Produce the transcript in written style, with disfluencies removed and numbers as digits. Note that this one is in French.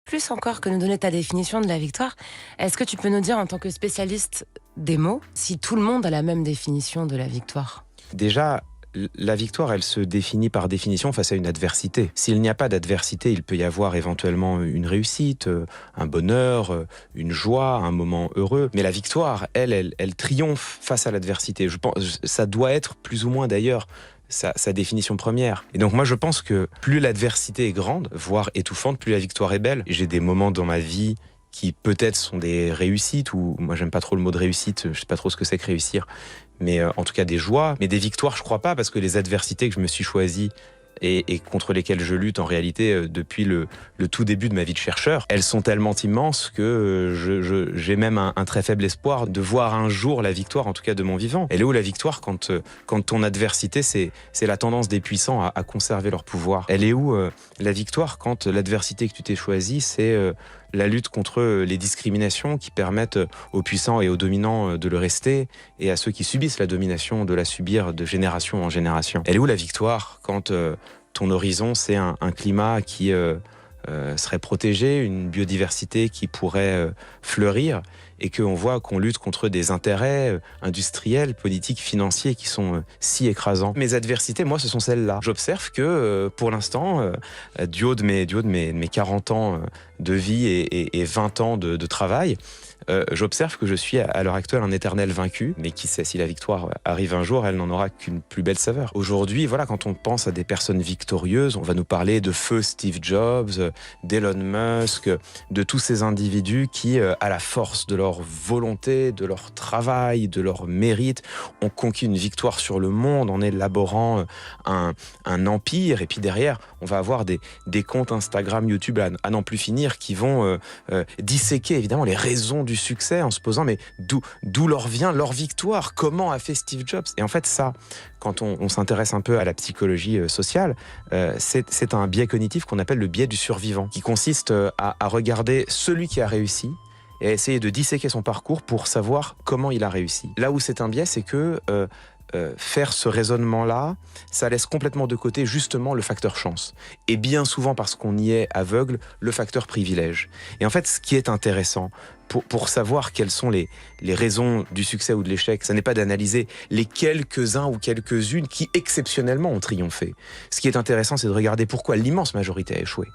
Plus encore que nous donner ta définition de la victoire, est-ce que tu peux nous dire en tant que spécialiste des mots si tout le monde a la même définition de la victoire? Déjà, la victoire, elle se définit par définition face à une adversité. S'il n'y a pas d'adversité, il peut y avoir éventuellement une réussite, un bonheur, une joie, un moment heureux. Mais la victoire, elle triomphe face à l'adversité. Je pense, ça doit être plus ou moins d'ailleurs sa définition première. Et donc moi je pense que plus l'adversité est grande, voire étouffante, plus la victoire est belle. J'ai des moments dans ma vie qui peut-être sont des réussites, ou moi j'aime pas trop le mot de réussite, je sais pas trop ce que c'est que réussir, mais en tout cas des joies, mais des victoires je crois pas, parce que les adversités que je me suis choisies et contre lesquelles je lutte en réalité depuis le tout début de ma vie de chercheur, elles sont tellement immenses que j'ai même un très faible espoir de voir un jour la victoire, en tout cas de mon vivant. Elle est où la victoire quand ton adversité, c'est la tendance des puissants à conserver leur pouvoir? Elle est où la victoire quand l'adversité que tu t'es choisie, c'est la lutte contre les discriminations qui permettent aux puissants et aux dominants de le rester, et à ceux qui subissent la domination de la subir de génération en génération? Elle est où la victoire quand ton horizon, c'est un climat qui serait protégé, une biodiversité qui pourrait fleurir, et qu'on voit qu'on lutte contre des intérêts industriels, politiques, financiers qui sont si écrasants? Mes adversités, moi, ce sont celles-là. J'observe que pour l'instant, du haut de mes 40 ans de vie et 20 ans de travail, j'observe que je suis à l'heure actuelle un éternel vaincu, mais qui sait, si la victoire arrive un jour, elle n'en aura qu'une plus belle saveur. Aujourd'hui, voilà, quand on pense à des personnes victorieuses, on va nous parler de feu Steve Jobs, d'Elon Musk, de tous ces individus qui, à la force de leur volonté, de leur travail, de leur mérite, ont conquis une victoire sur le monde en élaborant un empire. Et puis derrière, on va avoir des comptes Instagram, YouTube à n'en plus finir, qui vont disséquer évidemment les raisons du succès en se posant mais d'où leur vient leur victoire, comment a fait Steve Jobs? Et en fait ça, quand on s'intéresse un peu à la psychologie sociale, c'est un biais cognitif qu'on appelle le biais du survivant, qui consiste à regarder celui qui a réussi et à essayer de disséquer son parcours pour savoir comment il a réussi. Là où c'est un biais, c'est que faire ce raisonnement-là, ça laisse complètement de côté justement le facteur chance. Et bien souvent, parce qu'on y est aveugle, le facteur privilège. Et en fait, ce qui est intéressant, pour savoir quelles sont les raisons du succès ou de l'échec, ça n'est pas d'analyser les quelques-uns ou quelques-unes qui exceptionnellement ont triomphé. Ce qui est intéressant, c'est de regarder pourquoi l'immense majorité a échoué.